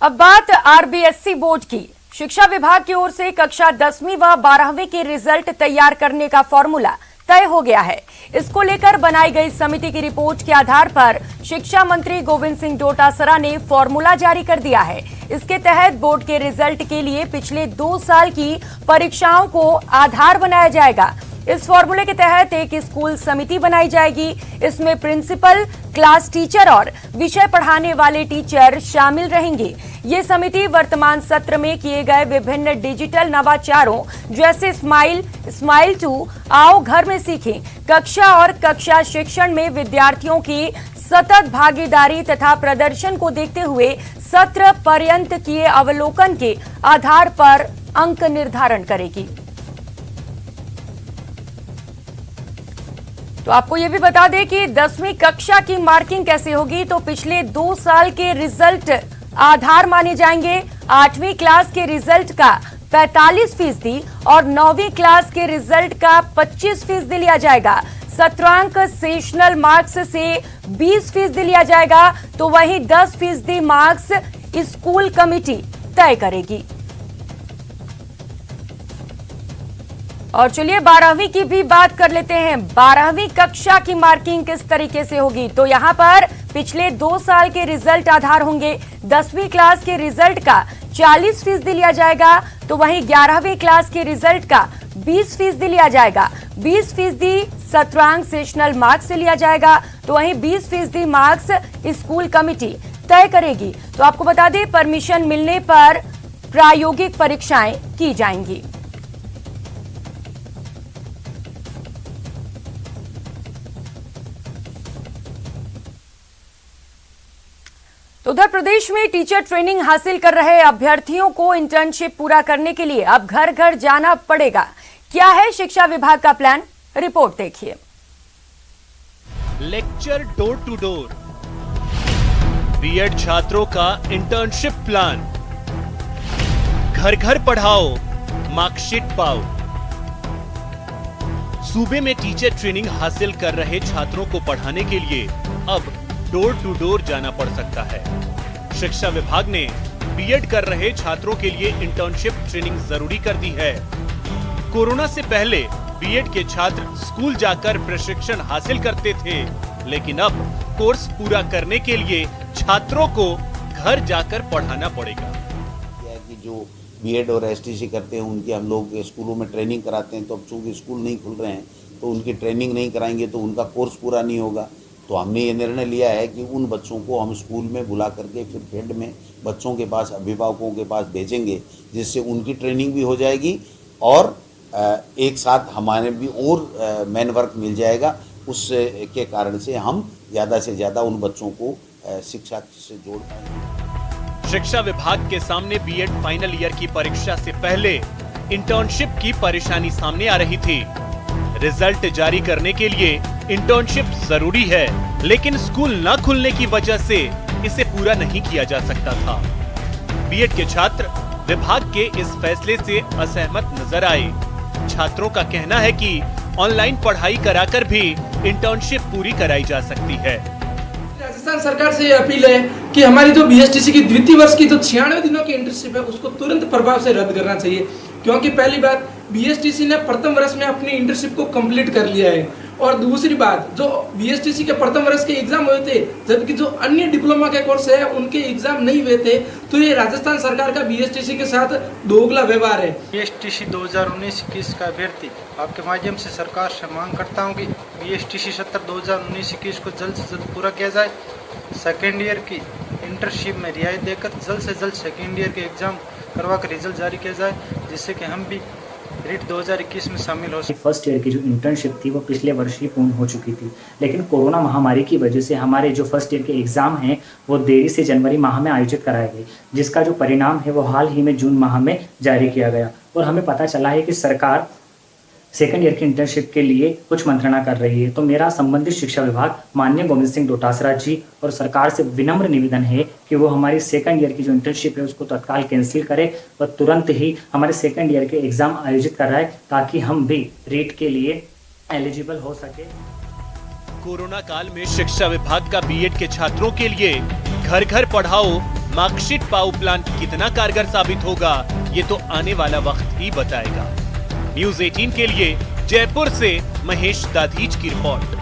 अब बात RBSE board की। शिक्षा विभाग की ओर से कक्षा 10वीं व 12वीं के रिजल्ट तैयार करने का फॉर्मूला तय हो गया है। इसको लेकर बनाई गई समिति की रिपोर्ट के आधार पर शिक्षा मंत्री गोविंद सिंह डोटासरा ने फॉर्मूला जारी कर दिया है। इसके तहत बोर्ड के रिजल्ट के लिए पिछले 2 साल की परीक्षाओं को आधार बनाया जाएगा। इस फॉर्मूले के तहत एक स्कूल समिति बनाई जाएगी। इसमें प्रिंसिपल, क्लास टीचर और विषय पढ़ाने वाले टीचर शामिल रहेंगे। ये समिति वर्तमान सत्र में किए गए विभिन्न डिजिटल नवाचारों जैसे स्माइल 2, आओ घर में सीखें, कक्षा और कक्षा शिक्षण में विद्यार्थियों की सतत भागीदारी तथा प्रदर्शन को देखते हुए सत्र पर्यंत किए अवलोकन के आधार पर अंक निर्धारण करेगी। तो आपको यह भी बता दें कि 10वीं कक्षा की मार्किंग कैसे होगी। तो पिछले 2 साल के रिजल्ट आधार माने जाएंगे। 8वीं क्लास के रिजल्ट का 45% और 9वीं क्लास के रिजल्ट का 25% लिया जाएगा। सत्रांक सेशनल मार्क्स से 20% लिया जाएगा। तो वहीं 10% मार्क्स स्कूल कमेटी तय करेगी। और चलिए 12वीं की भी बात कर लेते हैं। 12वीं कक्षा की मार्किंग किस तरीके से होगी। तो यहां पर पिछले 2 साल के रिजल्ट आधार होंगे। 10वीं क्लास के रिजल्ट का 40% लिया जाएगा। तो वहीं 11वीं क्लास के रिजल्ट का 20% लिया जाएगा। 20% सत्रांक सेशनल मार्क्स से लिया जाएगा। तो वहीं 20% मार्क्स स्कूल कमेटी तय करेगी। तो आपको बता दें, परमिशन मिलने पर प्रायोगिक परीक्षाएं की जाएंगी। तो उधर प्रदेश में टीचर ट्रेनिंग हासिल कर रहे अभ्यर्थियों को इंटर्नशिप पूरा करने के लिए अब घर घर जाना पड़ेगा। क्या है शिक्षा विभाग का प्लान, रिपोर्ट देखिए। Lecture door to door, BEd छात्रों का इंटर्नशिप प्लान, घर घर पढ़ाओ, मार्कशीट पाओ। सूबे में टीचर ट्रेनिंग हासिल कर रहे छात्रों को पढ़ाने के लिए अब डोर टू डोर जाना पड़ सकता है। शिक्षा विभाग ने बीएड कर रहे छात्रों के लिए इंटर्नशिप ट्रेनिंग जरूरी कर दी है। कोरोना से पहले बीएड के छात्र स्कूल जाकर प्रशिक्षण हासिल करते थे, लेकिन अब कोर्स पूरा करने के लिए छात्रों को घर जाकर पढ़ाना पड़ेगा। कि जो बीएड और एसटीसी करते हैं उनकी हम लोग स्कूलों में ट्रेनिंग कराते हैं, तो अब चूंकि स्कूल नहीं खुल रहे हैं तो उनकी ट्रेनिंग नहीं कराएंगे तो उनका कोर्स पूरा नहीं होगा। तो हमने ये निर्णय लिया है कि उन बच्चों को हम स्कूल में बुला करके फिर फील्ड में बच्चों के पास, अभिभावकों के पास भेजेंगे, जिससे उनकी ट्रेनिंग भी हो जाएगी और एक साथ हमारे भी और मैन वर्क मिल जाएगा। उसके कारण से हम ज़्यादा से ज़्यादा उन बच्चों को शिक्षा से जोड़ पाएंगे। शिक्षा विभाग के सामने बीएड फाइनल ईयर की परीक्षा से पहले इंटर्नशिप की परेशानी सामने आ रही थी। रिजल्ट जारी करने के लिए इंटर्नशिप जरूरी है, लेकिन स्कूल न खुलने की वजह से इसे पूरा नहीं किया जा सकता था। बीएड के छात्र विभाग के इस फैसले से असहमत नजर आए। छात्रों का कहना है कि ऑनलाइन पढ़ाई कराकर भी इंटर्नशिप पूरी कराई जा सकती है। राजस्थान सरकार से अपील है कि हमारी जो बीएसटीसी की द्वितीय वर्ष की जो 96 दिनों की इंटर्नशिप है उसको तुरंत प्रभाव से रद्द करना चाहिए, क्योंकि पहली बात बीएसटीसी ने प्रथम वर्ष में अपनी इंटर्नशिप को कंप्लीट कर लिया है, और दूसरी बात जो बीएसटीसी के प्रथम वर्ष के एग्जाम हुए थे, जबकि जो अन्य डिप्लोमा के कोर्स है उनके एग्जाम नहीं हुए थे। तो ये राजस्थान सरकार का बीएसटीसी के साथ दोगला व्यवहार है। बीएसटीसी 2019-21 का अभ्यर्थी आपके माध्यम से सरकार से मांग करता हूं कि बीएसटीसी सत्र 2019-21 को जल्द से जल्द पूरा किया जाए। सेकेंड ईयर की इंटर्नशिप में रियायत देकर जल्द से जल्द सेकेंड ईयर के एग्जाम करवा कर रिजल्ट जारी किया जाए, जिससे कि हम भी रीट 2021 में शामिल हो सके। फर्स्ट ईयर की जो इंटर्नशिप थी वो पिछले वर्ष ही पूर्ण हो चुकी थी, लेकिन कोरोना महामारी की वजह से हमारे जो फर्स्ट ईयर के एग्जाम हैं वो देरी से जनवरी माह में आयोजित कराए गए, जिसका जो परिणाम है वो हाल ही में जून माह में जारी किया गया। और हमें पता चला है कि सरकार सेकंड ईयर की इंटर्नशिप के लिए कुछ मंत्रणा कर रही है। तो मेरा संबंधित शिक्षा विभाग माननीय गोविंद सिंह डोटासरा जी और सरकार से विनम्र निवेदन है कि वो हमारी सेकंड ईयर की जो इंटर्नशिप है उसको तत्काल कैंसिल करे और तुरंत ही हमारे सेकंड ईयर के एग्जाम आयोजित कराए, ताकि हम भी रीट के लिए एलिजिबल हो सके। कोरोना काल में शिक्षा विभाग का बीएड के छात्रों के लिए घर घर पढ़ाओ मार्कशीट पावर प्लांट कितना कारगर साबित होगा, ये तो आने वाला वक्त ही बताएगा। न्यूज 18 के लिए जयपुर से महेश दाधीच की रिपोर्ट।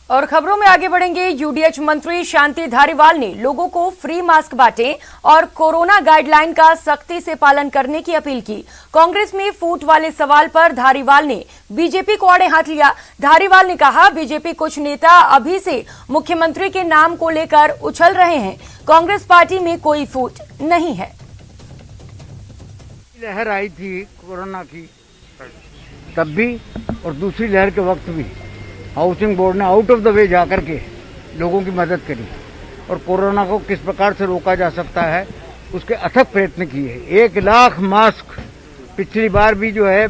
और खबरों में आगे बढ़ेंगे। यूडीएच मंत्री शांति धारीवाल ने लोगों को फ्री मास्क बांटे और कोरोना गाइडलाइन का सख्ती से पालन करने की अपील की। कांग्रेस में फूट वाले सवाल पर धारीवाल ने बीजेपी को आड़े हाथ लिया। धारीवाल ने कहा, बीजेपी कुछ नेता अभी से मुख्यमंत्री के नाम को लेकर उछल रहे हैं। कांग्रेस पार्टी में कोई फूट नहीं है। लहर आई थी कोरोना की, तब भी और दूसरी लहर के वक्त भी हाउसिंग बोर्ड ने आउट ऑफ द वे जाकर के लोगों की मदद करी और कोरोना को किस प्रकार से रोका जा सकता है उसके अथक प्रयत्न किए। 1 लाख मास्क पिछली बार भी जो है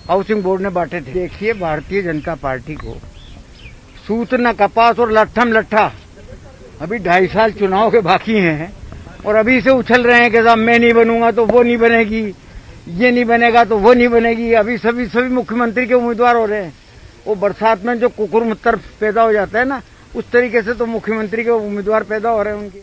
हाउसिंग बोर्ड ने बांटे थे। देखिए, भारतीय जनता पार्टी को सूत न कपास और लट्ठम लट्ठा, अभी 2.5 साल चुनाव के बाकी हैं और अभी से उछल रहे हैं कि साहब मैं नहीं बनूंगा तो वो नहीं बनेगी, ये नहीं बनेगा तो वो नहीं बनेगी। अभी सभी मुख्यमंत्री के उम्मीदवार हो रहे हैं। वो बरसात में जो कुकुरमुत्तर पैदा हो जाता है ना, उस तरीके से तो मुख्यमंत्री के उम्मीदवार पैदा हो रहे हैं उनके।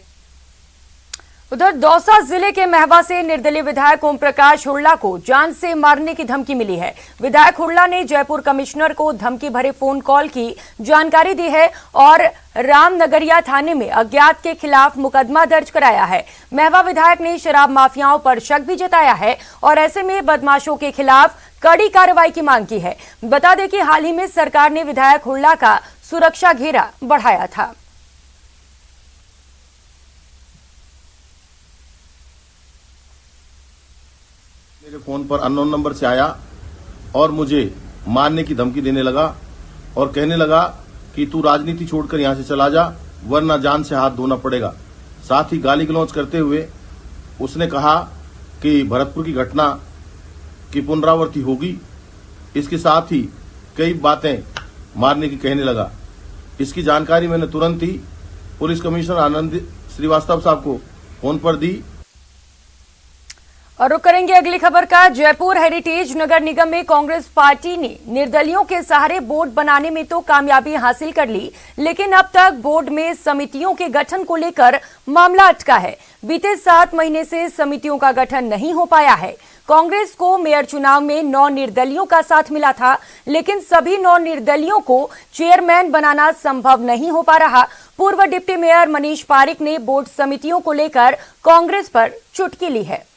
उधर दौसा जिले के महवा से निर्दलीय विधायक ओम प्रकाश हुड्डा को जान से मारने की धमकी मिली है। विधायक हुड्डा ने जयपुर कमिश्नर को धमकी भरे फोन कॉल की जानकारी दी है और रामनगरिया थाने में अज्ञात के खिलाफ मुकदमा दर्ज कराया है। महवा विधायक ने शराब माफियाओं पर शक भी जताया है और ऐसे में बदमाशों के खिलाफ कड़ी कार्रवाई की मांग की है। बता दें कि हाल ही में सरकार ने विधायक हुड्डा का सुरक्षा घेरा बढ़ाया था। मेरे फोन पर अननोन नंबर से आया और मुझे मारने की धमकी देने लगा और कहने लगा कि तू राजनीति छोड़कर यहां से चला जा वरना जान से हाथ धोना पड़ेगा। साथ ही गाली गलौज करते हुए उसने कहा कि भरतपुर की घटना की पुनरावृत्ति होगी। इसके साथ ही कई बातें मारने की कहने लगा। इसकी जानकारी मैंने तुरंत ही पुलिस कमिश्नर आनंद श्रीवास्तव साहब को फोन पर दी। और रुक करेंगे अगली खबर का। जयपुर हेरिटेज नगर निगम में कांग्रेस पार्टी ने निर्दलियों के सहारे बोर्ड बनाने में तो कामयाबी हासिल कर ली, लेकिन अब तक बोर्ड में समितियों के गठन को लेकर मामला अटका है। बीते 7 महीने से समितियों का गठन नहीं हो पाया है। कांग्रेस को मेयर चुनाव में 9 निर्दलियों का साथ मिला था, लेकिन सभी 9 निर्दलियों को चेयरमैन बनाना संभव नहीं हो पा रहा। पूर्व डिप्टी मेयर मनीष पारिक ने बोर्ड समितियों को लेकर कांग्रेस पर चुटकी ली है।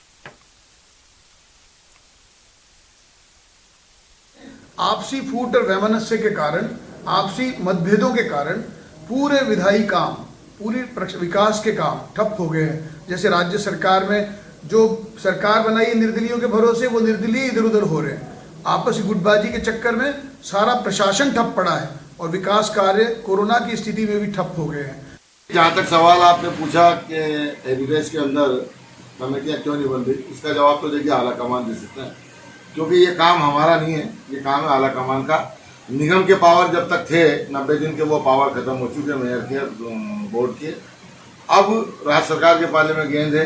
आपसी फूट और वैमनस्य के कारण, आपसी मतभेदों के कारण पूरे विधायी काम, पूरी विकास के काम ठप हो गए हैं। जैसे राज्य सरकार में जो सरकार बनाई है निर्दलियों के भरोसे, वो निर्दलीय इधर उधर हो रहे हैं। आपसी गुटबाजी के चक्कर में सारा प्रशासन ठप पड़ा है और विकास कार्य कोरोना की स्थिति में भी ठप हो गए हैं। जहाँ तक सवाल आपने पूछा कि हेरिटेज के अंदर कमेटियाँ क्यों नहीं बन रही, इसका जवाब तो देखिए आला कमान दे सकते हैं, क्योंकि ये काम हमारा नहीं है, ये काम है आला कमान का। निगम के पावर जब तक थे 90 दिन के, वो पावर खत्म हो चुके मेयर के, बोर्ड के। अब राज्य सरकार के पाले में गेंद है।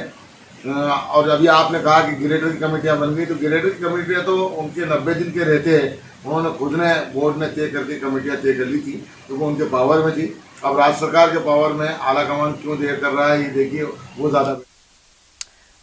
और अभी आपने कहा कि ग्रेडर की कमेटियां बन गई, तो ग्रेडर की कमेटियां तो उनके 90 दिन के रहते हैं। उन्होंने खुद ने बोर्ड ने तय करके कमेटियां तय कर ली थी, तो वो उनके पावर में थी। अब राज्य सरकार के पावर में आला कमान क्यों देर कर रहा है, ये देखिए वो ज्यादा।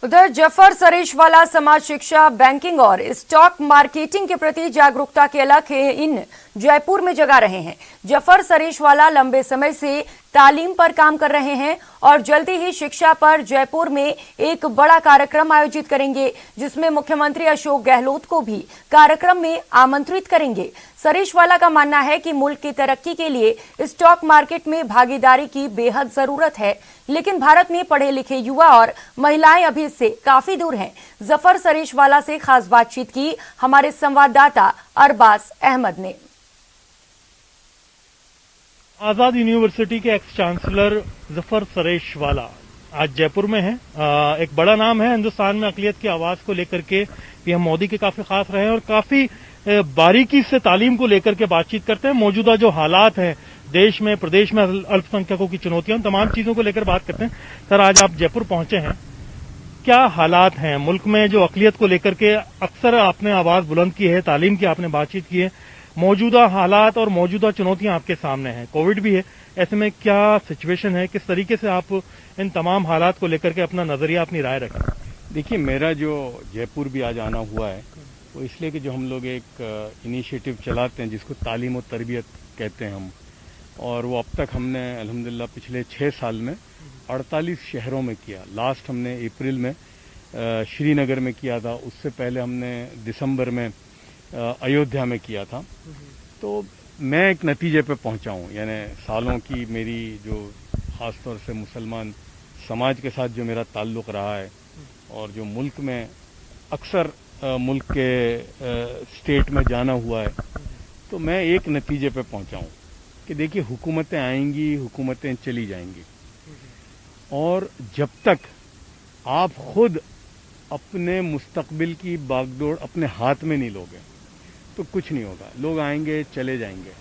उधर जफर सरेशवाला समाज शिक्षा, बैंकिंग और स्टॉक मार्केटिंग के प्रति जागरूकता के अलग इन जयपुर में जगा रहे हैं। जफर सरेशवाला लंबे समय से तालीम पर काम कर रहे हैं और जल्दी ही शिक्षा पर जयपुर में एक बड़ा कार्यक्रम आयोजित करेंगे, जिसमें मुख्यमंत्री अशोक गहलोत को भी कार्यक्रम में आमंत्रित करेंगे। सरेशवाला का मानना है कि मुल्क की तरक्की के लिए स्टॉक मार्केट में भागीदारी की बेहद जरूरत है, लेकिन भारत में पढ़े लिखे युवा और महिलाएं अभी इससे काफी दूर हैं। जफर सरेशवाला से खास बातचीत की हमारे संवाददाता अरबाज अहमद ने। आजाद यूनिवर्सिटी के एक्स चांसलर जफर सरेशवाला आज जयपुर में हैं। एक बड़ा नाम है हिंदुस्तान में अकलियत की आवाज को लेकर के। पीएम मोदी के काफी खास रहे हैं और काफी बारीकी से तालीम को लेकर के बातचीत करते हैं। मौजूदा जो हालात हैं देश में, प्रदेश में अल्पसंख्यकों की चुनौतियां, तमाम चीजों को लेकर बात करते हैं। सर, आज आप जयपुर पहुंचे हैं, क्या हालात हैं मुल्क में जो अकलियत को लेकर के? अक्सर आपने आवाज बुलंद की है, तालीम की आपने बातचीत की है, मौजूदा हालात और मौजूदा चुनौतियां आपके सामने हैं, कोविड भी है, ऐसे में क्या सिचुएशन है, किस तरीके से आप इन तमाम हालात को लेकर के अपना नजरिया, अपनी राय रखें? देखिए, मेरा जो जयपुर भी आज आना हुआ है वो इसलिए कि जो हम लोग एक इनिशिएटिव चलाते हैं जिसको तालीम और तरबियत कहते हैं हम, और वो अब तक हमने अल्हम्दुलिल्लाह पिछले 6 साल में 48 शहरों में किया। लास्ट हमने अप्रैल में श्रीनगर में किया था, उससे पहले हमने दिसंबर में अयोध्या में किया था। तो मैं एक नतीजे पे पहुंचा हूं, यानी सालों की मेरी जो खासतौर से मुसलमान समाज के साथ जो मेरा ताल्लुक रहा है और जो मुल्क में अक्सर मुल्क के स्टेट में जाना हुआ है, तो मैं एक नतीजे पे पहुंचा हूं कि देखिए, हुकूमतें आएंगी, हुकूमतें चली जाएंगी, और जब तक आप खुद अपने मुस्तकबिल की बागडोर अपने हाथ में नहीं लोगे तो कुछ नहीं होगा। लोग आएंगे, चले जाएंगे,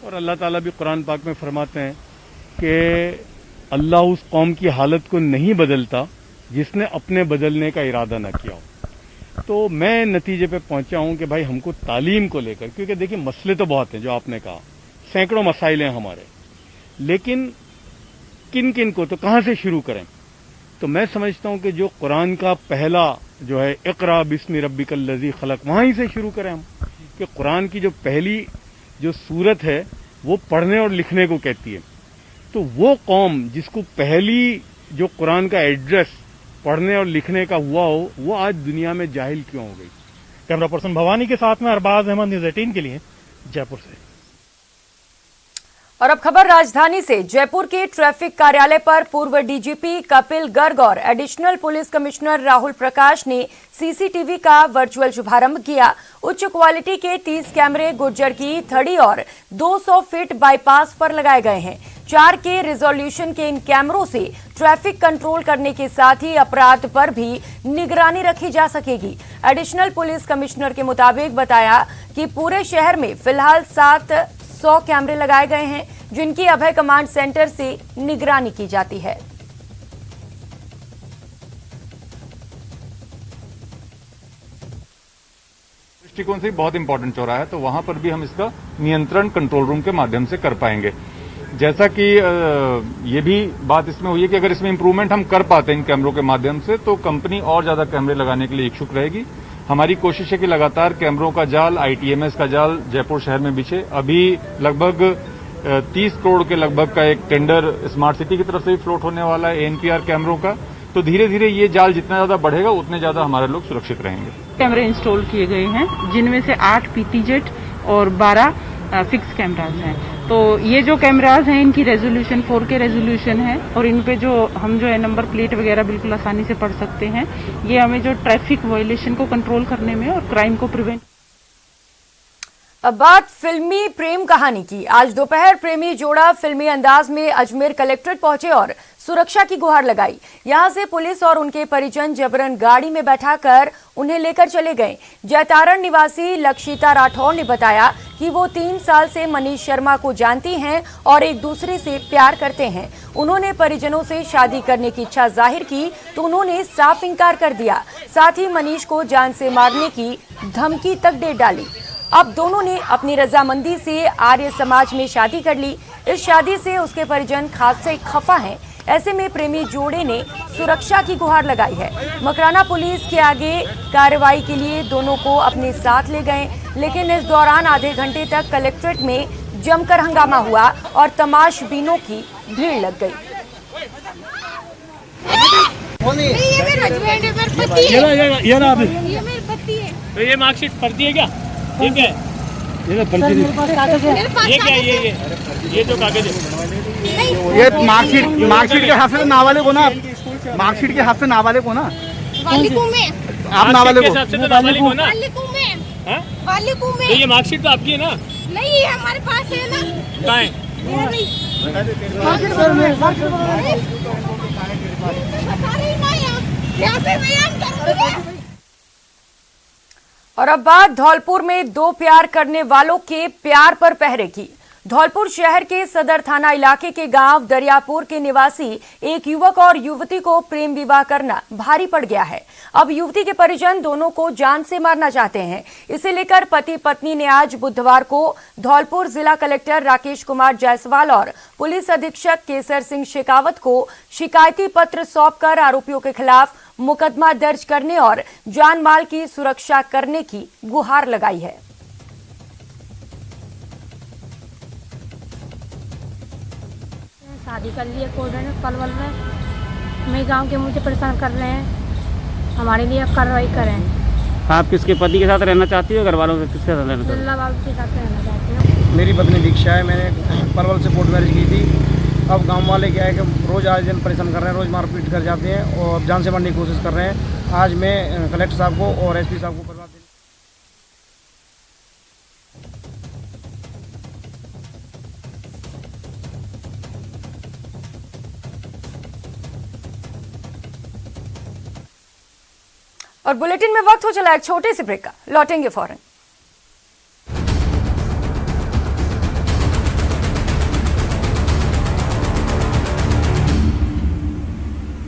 और अल्लाह ताला भी कुरान पाक में फरमाते हैं कि अल्लाह उस कौम की हालत को नहीं बदलता जिसने अपने बदलने का इरादा न किया हो। तो मैं नतीजे पे पहुंचा हूं कि भाई हमको तालीम को लेकर, क्योंकि देखिए मसले तो बहुत हैं, जो आपने कहा सैकड़ों मसाइल हैं हमारे, लेकिन किन किन को, तो कहां से शुरू करें? तो मैं समझता हूं कि जो कुरान का पहला जो है इक़रा बिस्मि रब्बिकल लज़ी खलक, वहीं से शुरू करें हम, कि कुरान की जो पहली जो सूरत है वो पढ़ने और लिखने को कहती है। तो वो कौम जिसको पहली जो कुरान का एड्रेस पढ़ने और लिखने का हुआ हो, वो आज दुनिया में जाहिल क्यों हो गई? कैमरा पर्सन भवानी के साथ में अरबाज अहमद, न्यूज़ 18 के लिए जयपुर से। और अब खबर राजधानी से। जयपुर के ट्रैफिक कार्यालय पर पूर्व डीजीपी कपिल गर्ग और additional police commissioner Rahul Prakash ने सीसीटीवी का वर्चुअल शुभारंभ किया। उच्च क्वालिटी के 30 कैमरे गुर्जर की थड़ी और 200 फीट बाईपास पर लगाए गए हैं। 4K रिजोल्यूशन के इन कैमरों से ट्रैफिक कंट्रोल करने के साथ ही अपराध पर भी निगरानी रखी जा सकेगी। एडिशनल पुलिस कमिश्नर के मुताबिक बताया कि पूरे शहर में फिलहाल 700 कैमरे लगाए गए हैं, जिनकी अभय कमांड सेंटर से निगरानी की जाती है। दृष्टिकोण से बहुत इंपॉर्टेंट चौराहा है, तो वहां पर भी हम इसका नियंत्रण कंट्रोल रूम के माध्यम से कर पाएंगे। जैसा कि ये भी बात इसमें हुई है कि अगर इसमें इंप्रूवमेंट हम कर पाते हैं इन कैमरों के माध्यम से, तो कंपनी और ज्यादा कैमरे लगाने के लिए इच्छुक रहेगी। हमारी कोशिश है कि लगातार कैमरों का जाल, ITMS का जाल जयपुर शहर में बिछे। अभी लगभग 30 करोड़ के लगभग का एक टेंडर स्मार्ट सिटी की तरफ से भी फ्लोट होने वाला है ANPR कैमरों का। तो धीरे धीरे ये जाल जितना ज्यादा बढ़ेगा उतने ज्यादा हमारे लोग सुरक्षित रहेंगे। कैमरे इंस्टॉल किए गए हैं, जिनमें से 8 PTZ और 12 फिक्स कैमराज हैं। तो ये जो कैमराज हैं इनकी रेजोल्यूशन 4K रेजोल्यूशन है, और इन पे जो हम जो है नंबर प्लेट वगैरह बिल्कुल आसानी से पढ़ सकते हैं। ये हमें जो ट्रैफिक वायलेशन को कंट्रोल करने में और क्राइम को प्रिवेंट। अब बात फिल्मी प्रेम कहानी की। आज दोपहर प्रेमी जोड़ा फिल्मी अंदाज में अजमेर कलेक्ट्रेट पहुंचे और सुरक्षा की गुहार लगाई। यहां से पुलिस और उनके परिजन जबरन गाड़ी में बैठाकर उन्हें लेकर चले गए। जयतारण निवासी लक्षिता राठौर ने बताया कि वो 3 साल से मनीष शर्मा को जानती हैं और एक दूसरे से प्यार करते हैं। उन्होंने परिजनों से शादी करने की इच्छा जाहिर की तो उन्होंने साफ इंकार कर दिया। साथ ही मनीष को जान से मारने की धमकी तक दे डाली। अब दोनों ने अपनी रजामंदी से आर्य समाज में शादी कर ली। इस शादी से उसके परिजन खासे खफा हैं। ऐसे में प्रेमी जोड़े ने सुरक्षा की गुहार लगाई है। मकराना पुलिस के आगे कार्रवाई के लिए दोनों को अपने साथ ले गए, लेकिन इस दौरान आधे घंटे तक कलेक्ट्रेट में जमकर हंगामा हुआ और तमाशबीनों की भीड़ लग गई। तो ये मार्कशीट फर्जी है क्या? ठीक है, ये क्या ये जो कागज है, ये मार्कशीट के हाथ से नाबालिग हो ना आप? मार्कशीट के हाथ से नाबालिग हो ना? आप नाबालिग हो? नाबालिग हो ना? तो ये मार्कशीट तो आपकी है ना? नहीं, ये हमारे पास है ना। कहाँ है? और अब बात धौलपुर में 2 प्यार करने वालों के प्यार पर पहरे की। धौलपुर शहर के सदर थाना इलाके के गांव दरियापुर के निवासी एक युवक और युवती को प्रेम विवाह करना भारी पड़ गया है। अब युवती के परिजन दोनों को जान से मारना चाहते हैं। इसे लेकर पति पत्नी ने आज बुधवार को धौलपुर जिला कलेक्टर राकेश कुमार जायसवाल और पुलिस अधीक्षक केसर सिंह शेखावत को शिकायती पत्र सौंपकर आरोपियों के खिलाफ मुकदमा दर्ज करने और जान माल की सुरक्षा करने की गुहार लगाई है। शादी कर लिए कोर्ट ने पलवल में। मेरे गांव के मुझे परेशान कर रहे हैं, हमारे लिए कार्रवाई करें। आप किसके पति के साथ रहना चाहती हो, घर वालों से किसके साथ रहना चाहती हो? बिल्ला बाबू के साथ रहना चाहती हूँ। मेरी पत्नी दीक्षा है। मैंने पलवल से कोर्ट मैरिज की थी। अब गांव वाले क्या है कि रोज़ आज दिन परेशान कर रहे हैं, रोज़ मारपीट कर जाते हैं और जान से मारने की कोशिश कर रहे हैं। आज मैं कलेक्टर साहब को और एसपी साहब को करवा दें। और बुलेटिन में वक्त हो चला एक छोटे से ब्रेक का, लौटेंगे फौरन।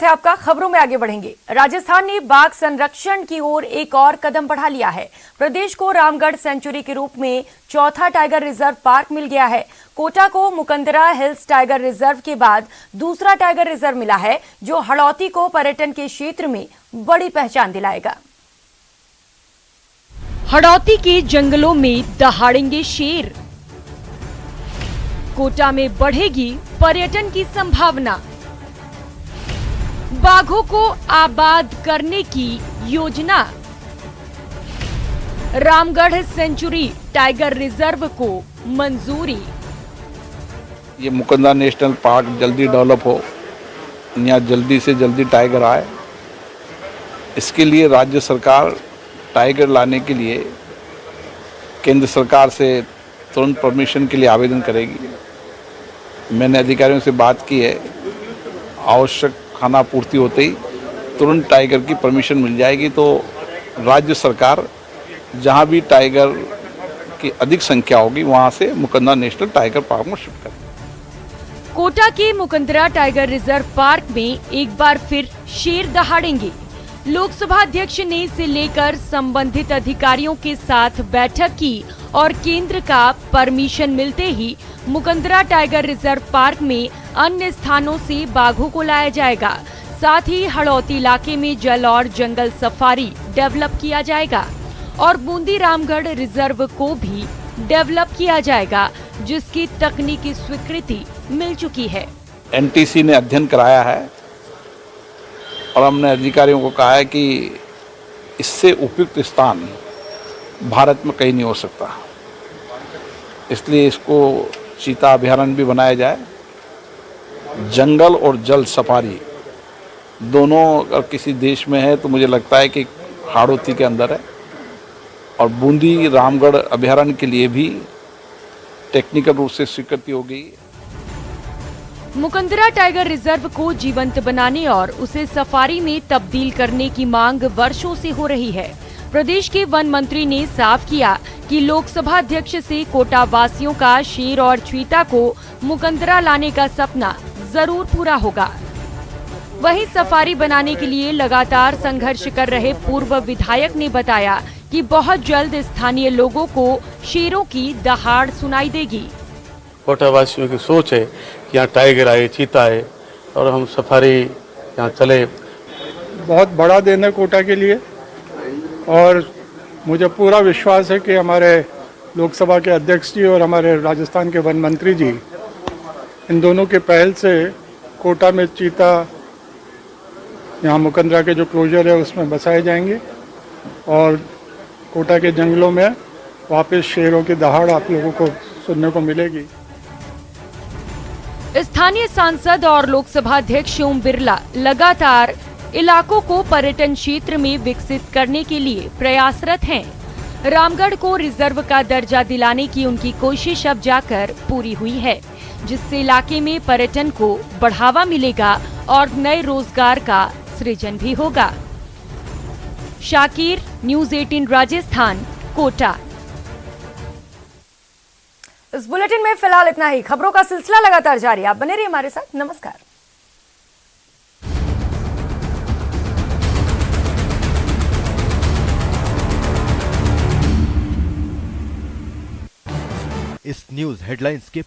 आपका खबरों में आगे बढ़ेंगे। राजस्थान ने बाघ संरक्षण की ओर एक और कदम बढ़ा लिया है। प्रदेश को रामगढ़ सेंचुरी के रूप में चौथा टाइगर रिजर्व पार्क मिल गया है। कोटा को मुकंदरा हिल्स टाइगर रिजर्व के बाद दूसरा टाइगर रिजर्व मिला है, जो हड़ौती को पर्यटन के क्षेत्र में बड़ी पहचान दिलाएगा। हड़ौती के जंगलों में दहाड़ेंगे शेर। कोटा में बढ़ेगी पर्यटन की संभावना। बाघों को आबाद करने की योजना। रामगढ़ सेंचुरी टाइगर रिजर्व को मंजूरी। ये मुकंदरा नेशनल पार्क जल्दी डेवलप हो, यहाँ जल्दी से जल्दी टाइगर आए। इसके लिए राज्य सरकार टाइगर लाने के लिए केंद्र सरकार से तुरंत परमिशन के लिए आवेदन करेगी। मैंने अधिकारियों से बात की है, आवश्यक खाना पूर्ति होते ही तुरंत टाइगर की परमिशन मिल जाएगी, तो राज्य सरकार जहां भी टाइगर की अधिक संख्या होगी वहां से मुकंदरा नेशनल टाइगर पार्क में शिफ्ट करेंगे। कोटा के मुकंदरा टाइगर रिजर्व पार्क में एक बार फिर शेर दहाड़ेंगे। लोकसभा अध्यक्ष ने इसे लेकर संबंधित अधिकारियों के साथ बैठक की और केंद्र का परमिशन मिलते ही मुकंदरा टाइगर रिजर्व पार्क में अन्य स्थानों से बाघों को लाया जाएगा। साथ ही हड़ौती इलाके में जल और जंगल सफारी डेवलप किया जाएगा और बूंदी रामगढ़ रिजर्व को भी डेवलप किया जाएगा, जिसकी तकनीकी स्वीकृति मिल चुकी है। एनटीसी ने अध्ययन कराया है और हमने अधिकारियों को कहा है कि इससे उपयुक्त स्थान भारत में कहीं नहीं हो सकता, इसलिए इसको चीता अभयारण्य भी बनाया जाए। जंगल और जल सफारी दोनों अगर किसी देश में है तो मुझे लगता है कि हाड़ौती के अंदर है, और बूंदी रामगढ़ अभयारण्य के लिए भी टेक्निकल रूप से स्वीकृति हो गई। मुकंदरा टाइगर रिजर्व को जीवंत बनाने और उसे सफारी में तब्दील करने की मांग वर्षों से हो रही है। प्रदेश के वन मंत्री ने साफ किया कि लोकसभा अध्यक्ष से कोटा वासियों का शेर और चीता को मुकंदरा लाने का सपना जरूर पूरा होगा। वहीं सफारी बनाने के लिए लगातार संघर्ष कर रहे पूर्व विधायक ने बताया कि बहुत जल्द स्थानीय लोगों को शेरों की दहाड़ सुनाई देगी। कोटा वासियों की सोच है कि यहाँ टाइगर आए, चीता आए और हम सफारी यहाँ चले। बहुत बड़ा दिन है कोटा के लिए और मुझे पूरा विश्वास है कि हमारे लोकसभा के अध्यक्ष जी और हमारे राजस्थान के वन मंत्री जी, इन दोनों के पहल से कोटा में चीता, यहाँ मुकंदरा के जो क्लोजर है उसमें बसाए जाएंगे और कोटा के जंगलों में वापस शेरों की दहाड़ आप लोगों को सुनने को मिलेगी। स्थानीय सांसद और लोकसभा अध्यक्ष ओम बिरला लगातार इलाकों को पर्यटन क्षेत्र में विकसित करने के लिए प्रयासरत हैं। रामगढ़ को रिजर्व का दर्जा दिलाने की उनकी कोशिश अब जाकर पूरी हुई है, जिससे इलाके में पर्यटन को बढ़ावा मिलेगा और नए रोजगार का सृजन भी होगा। शाकिर, न्यूज़ 18 राजस्थान, कोटा। इस बुलेटिन में फिलहाल इतना ही। खबरों का सिलसिला लगातार जारी, आप बने रहिए हमारे साथ। नमस्कार। इस न्यूज हेडलाइंस के